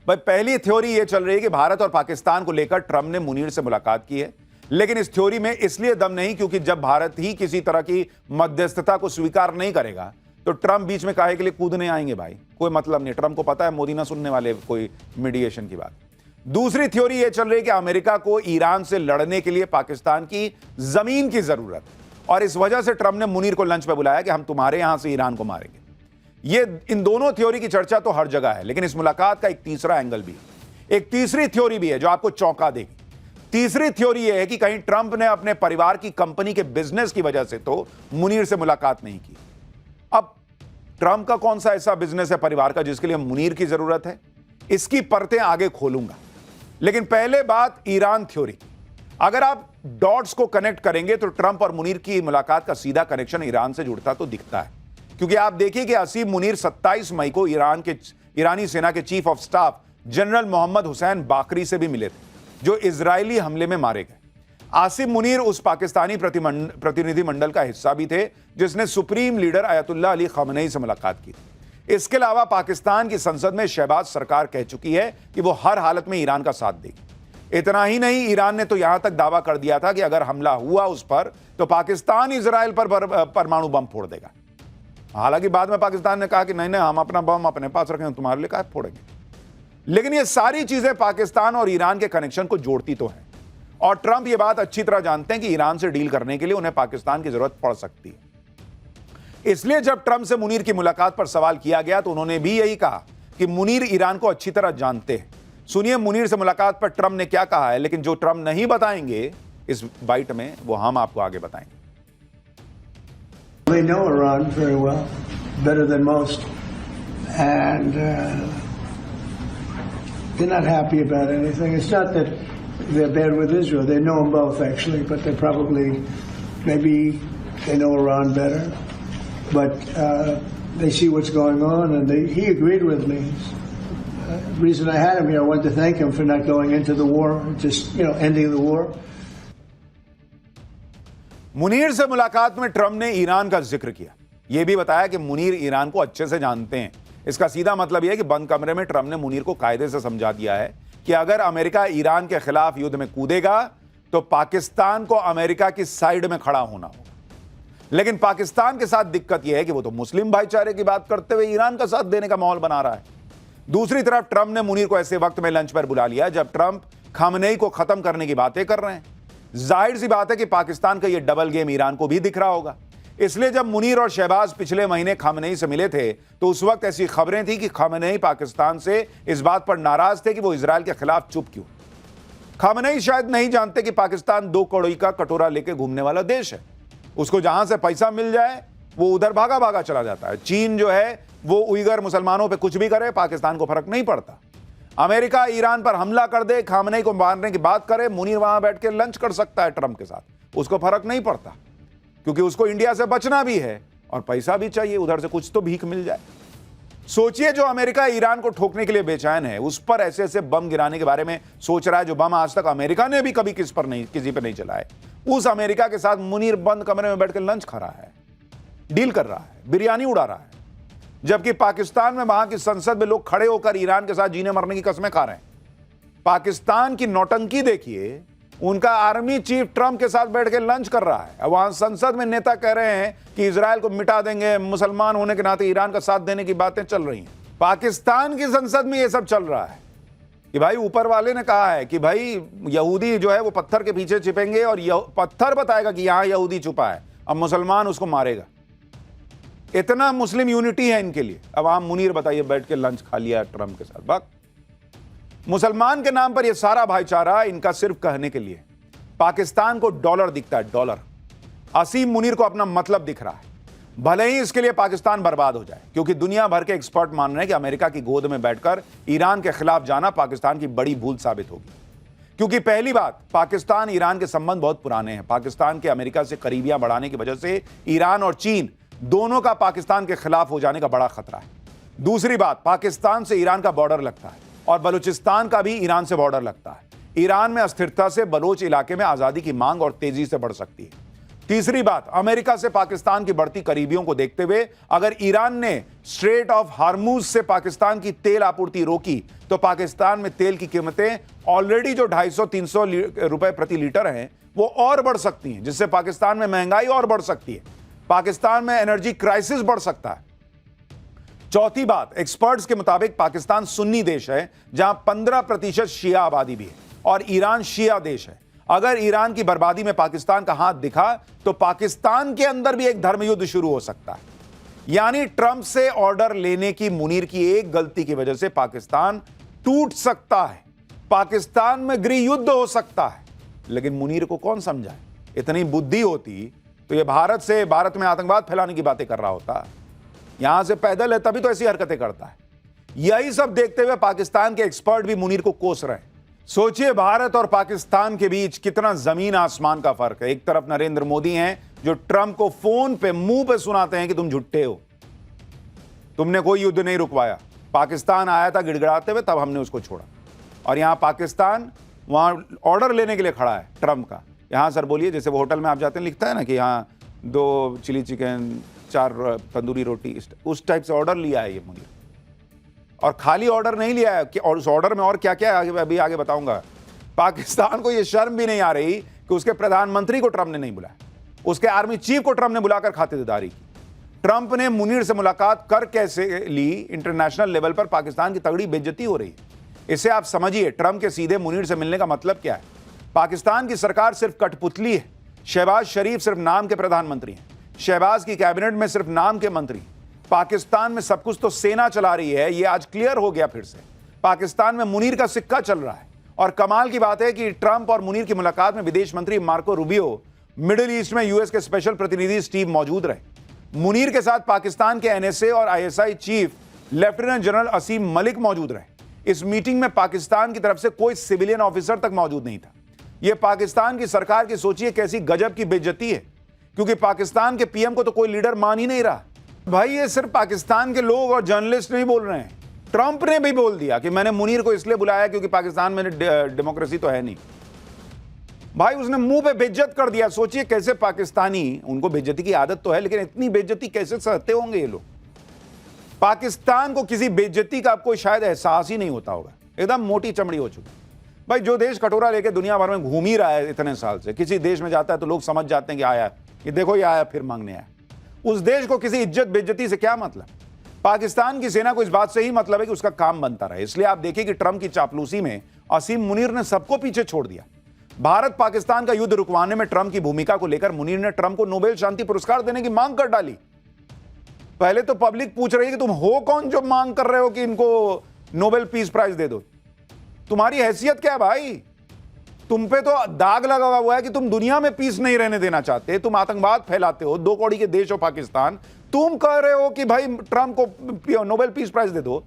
भाई पहली थ्योरी यह चल रही है कि भारत और पाकिस्तान को लेकर ट्रंप ने मुनीर से मुलाकात की है, लेकिन इस थ्योरी में इसलिए दम नहीं क्योंकि जब भारत ही किसी तरह की मध्यस्थता को स्वीकार नहीं करेगा तो ट्रंप बीच में काहे के लिए कूदने आएंगे। भाई कोई मतलब नहीं, ट्रंप को पता है मोदी ना सुनने वाले कोई मीडिएशन की बात। दूसरी थ्योरी यह चल रही है कि अमेरिका को ईरान से लड़ने के लिए पाकिस्तान की जमीन की जरूरत है और इस वजह से ट्रंप ने मुनीर को लंच पे बुलाया कि हम तुम्हारे यहां से ईरान को मारेंगे। ये इन दोनों थ्योरी की चर्चा तो हर जगह है, लेकिन इस मुलाकात का एक तीसरा एंगल भी है, एक तीसरी थ्योरी भी है जो आपको चौंका देगी। तीसरी थ्योरी यह है कि कहीं ट्रंप ने अपने परिवार की कंपनी के बिजनेस की वजह से तो मुनीर से मुलाकात नहीं की। अब ट्रंप का कौन सा ऐसा बिजनेस है परिवार का जिसके लिए मुनीर की जरूरत है, इसकी परतें आगे खोलूंगा। लेकिन पहले बात ईरान थ्योरी की। अगर आप डॉट्स को कनेक्ट करेंगे तो ट्रंप और मुनीर की मुलाकात का सीधा कनेक्शन ईरान से जुड़ता तो दिखता है, क्योंकि आप देखिए कि असीम मुनीर 27 मई को ईरानी सेना के chief of staff general Mohammad Hossein Bagheri से भी मिले थे, जो इजरायली हमले में मारे गए। आसिम मुनीर उस पाकिस्तानी प्रतिनिधिमंडल का हिस्सा भी थे जिसने सुप्रीम लीडर अयतुल्लाह अली खamenei से मुलाकात की। इसके अलावा पाकिस्तान की संसद में शहबाज सरकार कह चुकी है कि वो हर हालत में ईरान का साथ देगी। इतना ही नहीं, ईरान ने तो यहां तक दावा कर दिया था कि अगर हमला हुआ उस पर तो पाकिस्तान इजराइल पर परमाणु बम फोड़ देगा। हालांकि बाद में पाकिस्तान ने कहा कि नहीं नहीं, हम अपना बम अपने पास रखें, तुम्हारे लिए काहे फोड़ेंगे। लेकिन ये सारी चीजें पाकिस्तान और ईरान के कनेक्शन को जोड़ती तो हैं और ट्रंप ये बात अच्छी तरह जानते हैं कि ईरान से डील करने के लिए उन्हें पाकिस्तान की जरूरत पड़ सकती है। इसलिए जब ट्रंप से मुनीर की मुलाकात पर सवाल किया गया तो उन्होंने भी यही कहा कि मुनीर ईरान को अच्छी तरह जानते हैं। सुनिए मुनीर से मुलाकात पर ट्रंप ने क्या कहा है, लेकिन जो ट्रंप नहीं बताएंगे इस बाइट में वो हम आपको आगे बताएंगे। They know Iran very well, better than most, and they're not happy about anything. It's not that they're bad with Israel. They know them both, actually, but they probably, maybe they know Iran better. But they see what's going on, and he agreed with me. The reason I had him here, I wanted to thank him for not going into the war, just, ending the war. Munir से मुलाकात में Trump ने Iran का जिक्र किया। यह भी बताया कि मुनीर ईरान को अच्छे से जानते हैं। इसका सीधा मतलब यह है कि बंद कमरे में ट्रंप ने मुनीर को कायदे से समझा दिया है कि अगर अमेरिका ईरान के खिलाफ युद्ध में कूदेगा तो पाकिस्तान को अमेरिका की साइड में खड़ा होना होगा। लेकिन पाकिस्तान के साथ दिक्कत यह है कि वो तो मुस्लिम भाईचारे की बात करते हुए ईरान का साथ देने का माहौल बना रहा है। दूसरी तरफ ट्रंप ने मुनीर को ऐसे वक्त में लंच पर बुला लिया जब ट्रंप खamenei को खत्म करने की बातें कर रहे हैं। जाहिर सी बात है कि पाकिस्तान का यह डबल गेम ईरान को भी दिख रहा होगा। इसलिए जब मुनीर और शहबाज पिछले महीने खamenei से मिले थे तो उस वक्त ऐसी खबरें थी कि खamenei पाकिस्तान से इस बात पर नाराज थे कि वो इजराइल के खिलाफ चुप क्यों। खamenei शायद नहीं जानते कि पाकिस्तान 2 कौड़ी का कटोरा लेके घूमने वाला देश है। उसको जहां से पैसा मिल जाए वो उधर भागा भागा चला जाता है। चीन जो है वो उइगर मुसलमानों पे कुछ भी करे, पाकिस्तान को फर्क नहीं पड़ता। अमेरिका ईरान पर हमला कर दे, खamenei को मारने की बात करे, मुनीर वहां बैठ के लंच कर सकता है ट्रंप के साथ, उसको फर्क नहीं पड़ता, क्योंकि उसको इंडिया से बचना भी है और पैसा भी चाहिए, उधर से कुछ तो भीख मिल जाए। सोचिए जो अमेरिका ईरान को ठोकने के लिए बेचैन है, उस पर ऐसे ऐसे बम गिराने के बारे में सोच रहा है जो बम आज तक अमेरिका ने भी कभी किसी पर नहीं चलाए। उस अमेरिका के साथ मुनीर बंद कमरे में बैठकर लंच खा रहा है, डील कर रहा है, बिरयानी उड़ा रहा है, जबकि पाकिस्तान में वहां की संसद में लोग खड़े होकर ईरान के साथ जीने मरने की कस्में खा रहे हैं। पाकिस्तान की नौटंकी देखिए, उनका आर्मी चीफ ट्रंप के साथ बैठ के लंच कर रहा है। वहां संसद में नेता कह रहे हैं कि इजराइल को मिटा देंगे, मुसलमान होने के नाते ईरान का साथ देने की बातें चल रही हैं। पाकिस्तान की संसद में यह सब चल रहा है कि भाई ऊपर वाले ने कहा है कि भाई यहूदी जो है वो पत्थर के पीछे छिपेंगे और पत्थर बताएगा कि यहां यहूदी छुपा है, अब मुसलमान उसको मारेगा। इतना मुस्लिम यूनिटी है इनके लिए। अब आप मुनीर बताइए, बैठ के लंच खा लिया ट्रंप के साथ। बात मुसलमान के नाम पर यह सारा भाईचारा इनका सिर्फ कहने के लिए। पाकिस्तान को डॉलर दिखता है, डॉलर। असीम मुनीर को अपना मतलब दिख रहा है, भले ही इसके लिए पाकिस्तान बर्बाद हो जाए, क्योंकि दुनिया भर के एक्सपर्ट मान रहे हैं कि अमेरिका की गोद में बैठकर ईरान के खिलाफ जाना पाकिस्तान की बड़ी भूल साबित होगी। क्योंकि पहली बात, पाकिस्तान ईरान के संबंध बहुत पुराने हैं। पाकिस्तान के अमेरिका से करीबियां बढ़ाने की वजह से ईरान और चीन दोनों का पाकिस्तान के खिलाफ हो जाने का बड़ा खतरा है। दूसरी बात, पाकिस्तान से ईरान का बॉर्डर लगता है और बलूचिस्तान का भी ईरान से बॉर्डर लगता है। ईरान में अस्थिरता से बलोच इलाके में आजादी की मांग और तेजी से बढ़ सकती है। तीसरी बात, अमेरिका से पाकिस्तान की बढ़ती करीबियों को देखते हुए अगर ईरान ने स्ट्रेट ऑफ हार्मूज से पाकिस्तान की तेल आपूर्ति रोकी तो पाकिस्तान में तेल की कीमतें ऑलरेडी जो 250-300 रुपए प्रति लीटर हैं वो और बढ़ सकती हैं, जिससे पाकिस्तान में महंगाई और बढ़ सकती है, पाकिस्तान में एनर्जी क्राइसिस बढ़ सकता है। चौथी बात, एक्सपर्ट्स के मुताबिक पाकिस्तान सुन्नी देश है जहां 15% शिया आबादी भी है और ईरान शिया देश है। अगर ईरान की बर्बादी में पाकिस्तान का हाथ दिखा तो पाकिस्तान के अंदर भी एक धर्मयुद्ध शुरू हो सकता है। यानी ट्रंप से ऑर्डर लेने की मुनीर की एक गलती की वजह से पाकिस्तान टूट सकता है, पाकिस्तान में गृह युद्ध हो सकता है। लेकिन मुनीर को कौन समझाए? इतनी बुद्धि होती तो ये भारत में आतंकवाद फैलाने की बातें कर रहा होता। यहां से पैदल है तभी तो ऐसी हरकतें करता है। यही सब देखते हुए पाकिस्तान के एक्सपर्ट भी मुनीर को कोस रहे हैं। सोचिए, भारत और पाकिस्तान के बीच कितना जमीन आसमान का फर्क है। एक तरफ नरेंद्र मोदी हैं जो ट्रंप को फोन पे मुंह पे सुनाते हैं कि तुम झुट्टे हो, तुमने कोई युद्ध नहीं रुकवाया, पाकिस्तान आया था गिड़गिड़ाते हुए तब हमने उसको छोड़ा। और यहां पाकिस्तान वहां ऑर्डर लेने के लिए खड़ा है ट्रंप का। यहां सर बोलिए, जैसे वो होटल में आप जाते हैं लिखता है ना कि यहाँ 2 चिली चिकन 4 तंदूरी रोटी, उस टाइप से ऑर्डर लिया है ये मुनीर। और खाली ऑर्डर नहीं लिया है कि और उस ऑर्डर में और क्या क्या है अभी आगे बताऊंगा। पाकिस्तान को यह शर्म भी नहीं आ रही कि उसके प्रधानमंत्री को ट्रंप ने नहीं बुलाया, उसके आर्मी चीफ को ट्रंप ने बुलाकर खातिरदारी की। ट्रंप ने मुनीर से मुलाकात कर कैसे ली? इंटरनेशनल लेवल पर पाकिस्तान की तगड़ी बेइज्जती हो रही है। इसे आप समझिए, ट्रंप के सीधे मुनीर से मिलने का मतलब क्या है? पाकिस्तान की सरकार सिर्फ कठपुतली है। शहबाज शरीफ सिर्फ नाम के प्रधानमंत्री हैं, शहबाज की कैबिनेट में सिर्फ नाम के मंत्री। पाकिस्तान में सब कुछ तो सेना चला रही है, यह आज क्लियर हो गया। फिर से पाकिस्तान में मुनीर का सिक्का चल रहा है। और कमाल की बात है कि ट्रंप और मुनीर की मुलाकात में विदेश मंत्री मार्को रूबियो, मिडिल ईस्ट में यूएस के स्पेशल प्रतिनिधि स्टीव मौजूद रहे। मुनीर के साथ पाकिस्तान के एनएसए और आईएसआई चीफ लेफ्टिनेंट जनरल असीम मलिक मौजूद रहे। इस मीटिंग में पाकिस्तान की तरफ से कोई सिविलियन ऑफिसर तक मौजूद नहीं था। यह पाकिस्तान की सरकार की सोचिए कैसी गजब की बेइज्जती है, क्योंकि पाकिस्तान के पीएम को तो कोई लीडर मान ही नहीं रहा। भाई, ये सिर्फ पाकिस्तान के लोग और जर्नलिस्ट नहीं बोल रहे हैं, ट्रंप ने भी बोल दिया कि मैंने मुनीर को इसलिए बुलाया क्योंकि पाकिस्तान में डेमोक्रेसी तो है नहीं। भाई, उसने मुंह पे बेइज्जत कर दिया। सोचिए कैसे पाकिस्तानी, उनको बेइज्जती की आदत तो है, लेकिन इतनी बेइज्जती कैसे सहते होंगे ये लोग। पाकिस्तान को किसी बेइज्जती का आपको शायद एहसास ही नहीं होता होगा, एकदम मोटी चमड़ी हो चुकी। भाई, जो देश कटोरा लेके दुनिया भर में घूम ही रहा है इतने साल से, किसी देश में जाता है तो लोग समझ जाते हैं कि आया, ये देखो ये आया फिर मांगने आया। उस देश को किसी इज्जत बेइज्जती से क्या मतलब? पाकिस्तान की सेना को इस बात से ही मतलब है कि उसका काम बनता रहे। इसलिए आप देखिए कि ट्रंप की चापलूसी में असीम मुनीर ने सबको पीछे छोड़ दिया। भारत पाकिस्तान का युद्ध रुकवाने में ट्रंप की भूमिका को लेकर मुनीर ने ट्रंप को नोबेल शांति पुरस्कार देने की मांग कर डाली। पहले तो पब्लिक पूछ रही है कि तुम हो कौन जो मांग कर रहे हो कि इनको नोबेल पीस प्राइज दे दो? तुम्हारी हैसियत क्या है भाई? तुम पे तो दाग लगा हुआ है कि तुम दुनिया में पीस नहीं रहने देना चाहते, तुम आतंकवाद फैलाते हो, 2 कौड़ी के देश हो पाकिस्तान, तुम कह रहे हो कि भाई ट्रंप को नोबेल पीस प्राइज दे दो।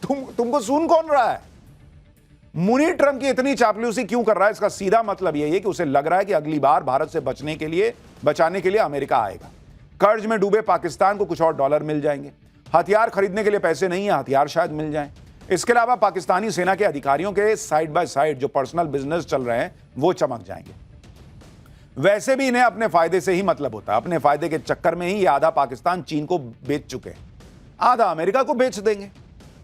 तुमको सुन कौन रहा है? मुनीर ट्रंप की इतनी चापलूसी क्यों कर रहा है? इसका सीधा मतलब यही है कि उसे लग रहा है कि अगली बार भारत से बचाने के लिए अमेरिका आएगा। कर्ज में डूबे पाकिस्तान को कुछ और डॉलर मिल जाएंगे, हथियार खरीदने के लिए पैसे नहीं है, हथियार शायद मिल जाएं। इसके अलावा पाकिस्तानी सेना के अधिकारियों के साइड बाय साइड जो पर्सनल बिजनेस चल रहे हैं वो चमक जाएंगे। वैसे भी इन्हें अपने फायदे से ही मतलब होता है। अपने फायदे के चक्कर में ही ये आधा पाकिस्तान चीन को बेच चुके हैं, आधा अमेरिका को बेच देंगे।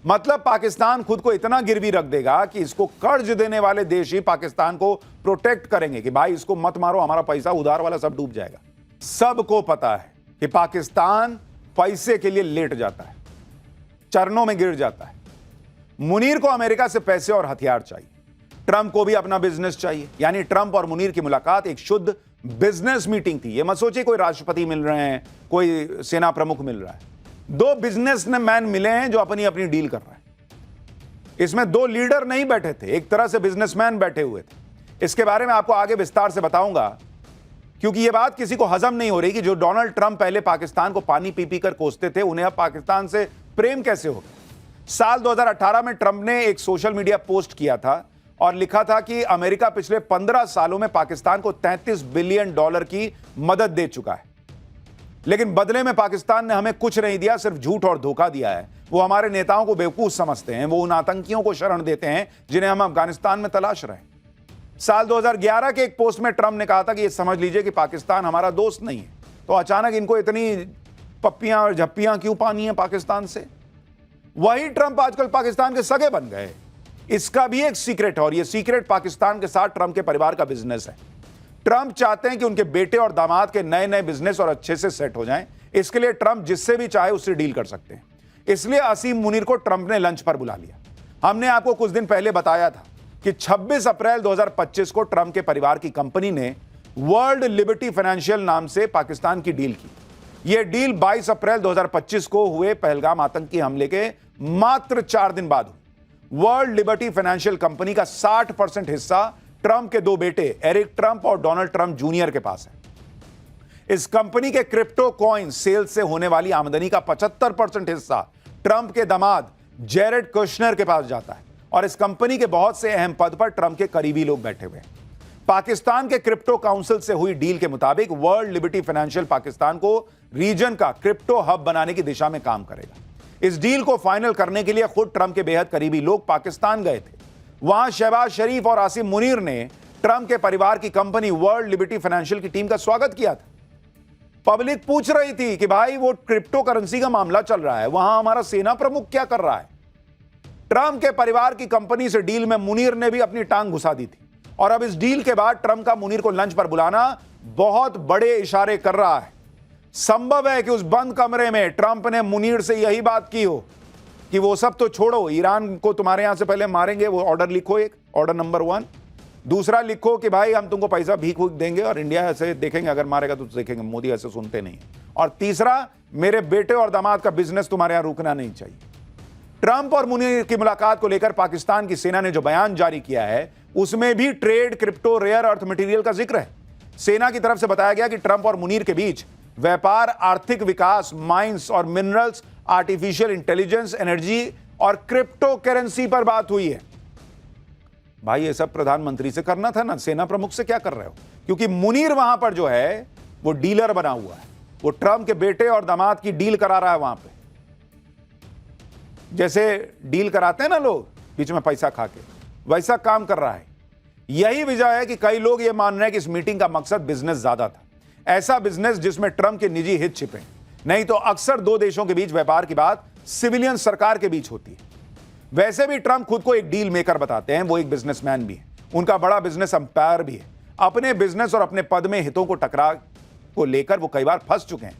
मतलब पाकिस्तान खुद को इतना गिरवी रख देगा कि इसको कर्ज देने वाले देश ही पाकिस्तान को प्रोटेक्ट करेंगे कि भाई इसको मत मारो, हमारा पैसा उधार वाला सब डूब जाएगा। सबको पता है कि पाकिस्तान पैसे के लिए लेट जाता है, चरणों में गिर जाता है। मुनीर को अमेरिका से पैसे और हथियार चाहिए, ट्रंप को भी अपना बिजनेस चाहिए। यानी ट्रंप और मुनीर की मुलाकात एक शुद्ध बिजनेस मीटिंग थी। ये मत सोचिए कोई राष्ट्रपति मिल रहे हैं, कोई सेना प्रमुख मिल रहा है। 2 बिजनेसमैन मिले हैं जो अपनी अपनी डील कर रहे हैं। इसमें 2 लीडर नहीं बैठे थे, एक तरह से बिजनेसमैन बैठे हुए थे। इसके बारे में आपको आगे विस्तार से बताऊंगा, क्योंकि यह बात किसी को हजम नहीं हो रही कि जो डोनाल्ड ट्रंप पहले पाकिस्तान को पानी पी पी कर कोसते थे, उन्हें अब पाकिस्तान से प्रेम कैसे हो गया। साल 2018 में ट्रंप ने एक सोशल मीडिया पोस्ट किया था और लिखा था कि अमेरिका पिछले 15 सालों में पाकिस्तान को $33 बिलियन की मदद दे चुका है, लेकिन बदले में पाकिस्तान ने हमें कुछ नहीं दिया, सिर्फ झूठ और धोखा दिया है। वो हमारे नेताओं को बेवकूफ समझते हैं, वो उन आतंकियों को शरण देते हैं जिन्हें हम अफगानिस्तान में तलाश रहे हैं। साल 2011 के एक पोस्ट में ट्रंप ने कहा था कि ये समझ लीजिए कि पाकिस्तान हमारा दोस्त नहीं है। तो अचानक इनको इतनी पप्पियां और झप्पियां क्यों पानी है पाकिस्तान से? वही ट्रंप आजकल पाकिस्तान के सगे बन गए। इसका भी एक सीक्रेट है, और ये सीक्रेट पाकिस्तान के साथ ट्रंप के परिवार का बिजनेस है। ट्रंप चाहते हैं कि उनके बेटे और दामाद के नए नए बिजनेस और अच्छे से सेट हो जाएं। इसके लिए ट्रंप जिससे भी चाहे उससे डील कर सकते हैं। इसलिए असीम मुनीर को ट्रंप ने लंच पर बुला लिया। हमने आपको कुछ दिन पहले बताया था कि 26 अप्रैल 2025 को ट्रंप के परिवार की कंपनी ने वर्ल्ड लिबर्टी फाइनेंशियल नाम से पाकिस्तान की डील की। यह डील 22 अप्रैल 2025 को हुए पहलगाम आतंकी हमले के मात्र 4 दिन बाद हुई। वर्ल्ड लिबर्टी फाइनेंशियल कंपनी का 60% हिस्सा ट्रंप के दो बेटे एरिक ट्रंप और डोनाल्ड ट्रंप जूनियर के पास है। इस कंपनी के क्रिप्टो कॉइन सेल्स से होने वाली आमदनी का 75% हिस्सा ट्रंप के दामाद जेरेड कुशनर के पास जाता है, और इस कंपनी के बहुत से अहम पद पर ट्रंप के करीबी लोग बैठे हुए हैं। पाकिस्तान के क्रिप्टो काउंसिल से हुई डील के मुताबिक वर्ल्ड लिबर्टी फाइनेंशियल पाकिस्तान को रीजन का क्रिप्टो हब बनाने की दिशा में काम करेगा। इस डील को फाइनल करने के लिए खुद ट्रंप के बेहद करीबी लोग पाकिस्तान गए थे। वहां शहबाज शरीफ और आसिम मुनीर ने ट्रंप के परिवार की कंपनी वर्ल्ड लिबर्टी फाइनेंशियल की टीम का स्वागत किया था। पब्लिक पूछ रही थी कि भाई वो क्रिप्टो करेंसी का मामला चल रहा है, वहां हमारा सेना प्रमुख क्या कर रहा है? ट्रंप के परिवार की कंपनी से डील में मुनीर ने भी अपनी टांग घुसा दी थी, और अब इस डील के बाद ट्रंप का मुनीर को लंच पर बुलाना बहुत बड़े इशारे कर रहा है। संभव है कि उस बंद कमरे में ट्रंप ने मुनीर से यही बात की हो कि वो सब तो छोड़ो, ईरान को तुम्हारे यहां से पहले मारेंगे, वो ऑर्डर लिखो, एक ऑर्डर नंबर 1। दूसरा लिखो कि भाई हम तुमको पैसा भीख देंगे और इंडिया ऐसे देखेंगे, अगर मारेगा तो देखेंगे, मोदी ऐसे सुनते नहीं। और तीसरा, मेरे बेटे और दामाद का बिजनेस तुम्हारे यहां रुकना नहीं चाहिए। ट्रंप और मुनीर की मुलाकात को लेकर पाकिस्तान की सेना ने जो बयान जारी किया है उसमें भी trade, crypto, rare earth material का जिक्र है। सेना की तरफ से बताया गया कि ट्रंप और मुनीर के बीच व्यापार, आर्थिक विकास, माइंस और मिनरल्स, आर्टिफिशियल इंटेलिजेंस, एनर्जी और क्रिप्टो करेंसी पर बात हुई है। भाई ये सब प्रधानमंत्री से करना था ना, सेना प्रमुख से क्या कर रहे हो? क्योंकि मुनीर वहां पर जो है वो डीलर बना हुआ है, वो ट्रंप के बेटे और दामाद की डील करा रहा है वहां पे। जैसे डील कराते हैं ना लोग बीच में पैसा खा के, वैसा काम कर रहा है। यही वजह है कि कई लोग ये मान रहे हैं कि इस मीटिंग का मकसद बिजनेस ज्यादा था, ऐसा बिजनेस जिसमें ट्रंप के निजी हित छिपे। नहीं तो अक्सर दो देशों के बीच व्यापार की बात सिविलियन सरकार के बीच होती है। वैसे भी ट्रंप खुद को एक डील मेकर बताते हैं, वो एक बिजनेसमैन भी है, उनका बड़ा बिजनेस अंपायर भी है। अपने बिजनेस और अपने पद में हितों को टकरा को लेकर वो कई बार फंस चुके हैं।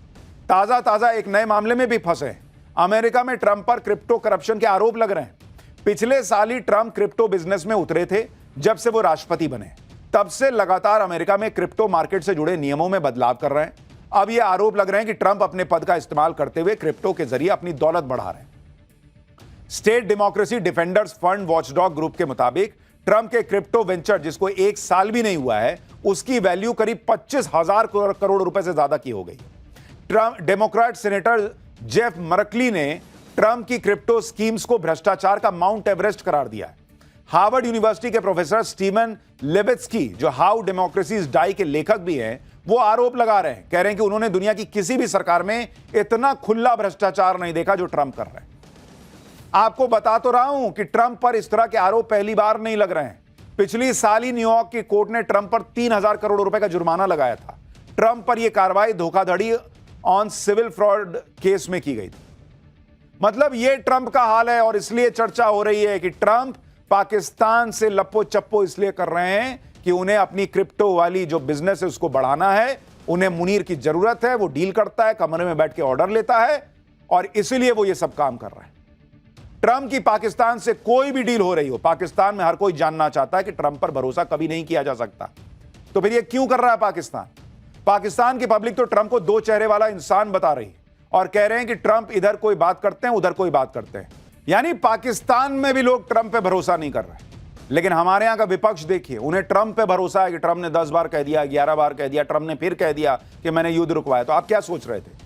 ताजा एक नए मामले में भी फंसे हैं। अमेरिका में ट्रंप पर क्रिप्टो करप्शन के आरोप लग रहे हैं। पिछले साल ही ट्रंप क्रिप्टो बिजनेस में उतरे थे जब से वो राष्ट्रपति बने। तब से लगातार अमेरिका में क्रिप्टो मार्केट से जुड़े नियमों में बदलाव कर रहे हैं। अब ये आरोप लग रहे हैं कि ट्रंप अपने पद का इस्तेमाल करते हुए क्रिप्टो के जरिए अपनी दौलत बढ़ा रहे हैं। State democracy defenders fund watchdog group के मुताबिक ट्रंप के क्रिप्टो वेंचर, जिसको एक साल भी नहीं हुआ है, उसकी वैल्यू करीब 25,000 करोड़ रुपए से ज्यादा की हो गई। ट्रंप डेमोक्रेट सेनेटर जेफ मरकली ने ट्रंप की क्रिप्टो स्कीम्स को भ्रष्टाचार का माउंट एवरेस्ट करार दिया है। हार्वर्ड यूनिवर्सिटी के प्रोफेसर स्टीवन लेबेत्स्की, जो हाउ डेमोक्रेसी इज डाई के लेखक भी हैं, वो आरोप लगा रहे हैं, कह रहे हैं कि उन्होंने दुनिया की किसी भी सरकार में इतना खुला भ्रष्टाचार नहीं देखा जो ट्रंप कर रहे हैं। आपको बता तो रहा हूं कि ट्रंप पर इस तरह के आरोप पहली बार नहीं लग रहे हैं। पिछली साल ही न्यूयॉर्क की कोर्ट ने ट्रंप पर 3,000 करोड़ रुपए का जुर्माना लगाया था। ट्रंप पर यह कार्रवाई धोखाधड़ी ऑन सिविल फ्रॉड केस में की गई थी। मतलब यह ट्रंप का हाल है, और इसलिए चर्चा हो रही है कि ट्रंप पाकिस्तान से लप्पो चप्पो इसलिए कर रहे हैं कि उन्हें अपनी क्रिप्टो वाली जो बिजनेस है उसको बढ़ाना है। उन्हें मुनीर की जरूरत है, वो डील करता है, कमरे में बैठ के ऑर्डर लेता है, और इसीलिए वो ये सब काम कर रहे हैं। ट्रंप की पाकिस्तान से कोई भी डील हो रही हो, पाकिस्तान में हर कोई जानना चाहता है कि ट्रंप पर भरोसा कभी नहीं किया जा सकता। तो फिर ये क्यों कर रहा है पाकिस्तान? पाकिस्तान की पब्लिक तो ट्रंप को दो चेहरे वाला इंसान बता रही है, और कह रहे हैं कि ट्रंप इधर कोई बात करते हैं, उधर कोई बात करते हैं। यानी पाकिस्तान में भी लोग ट्रंप पे भरोसा नहीं कर रहे। लेकिन हमारे यहां का विपक्ष देखिए, उन्हें ट्रंप पे भरोसा है कि ट्रंप ने 10 बार कह दिया, 11 बार कह दिया, ट्रंप ने फिर कह दिया कि मैंने युद्ध रुकवाया। तो आप क्या सोच रहे थे?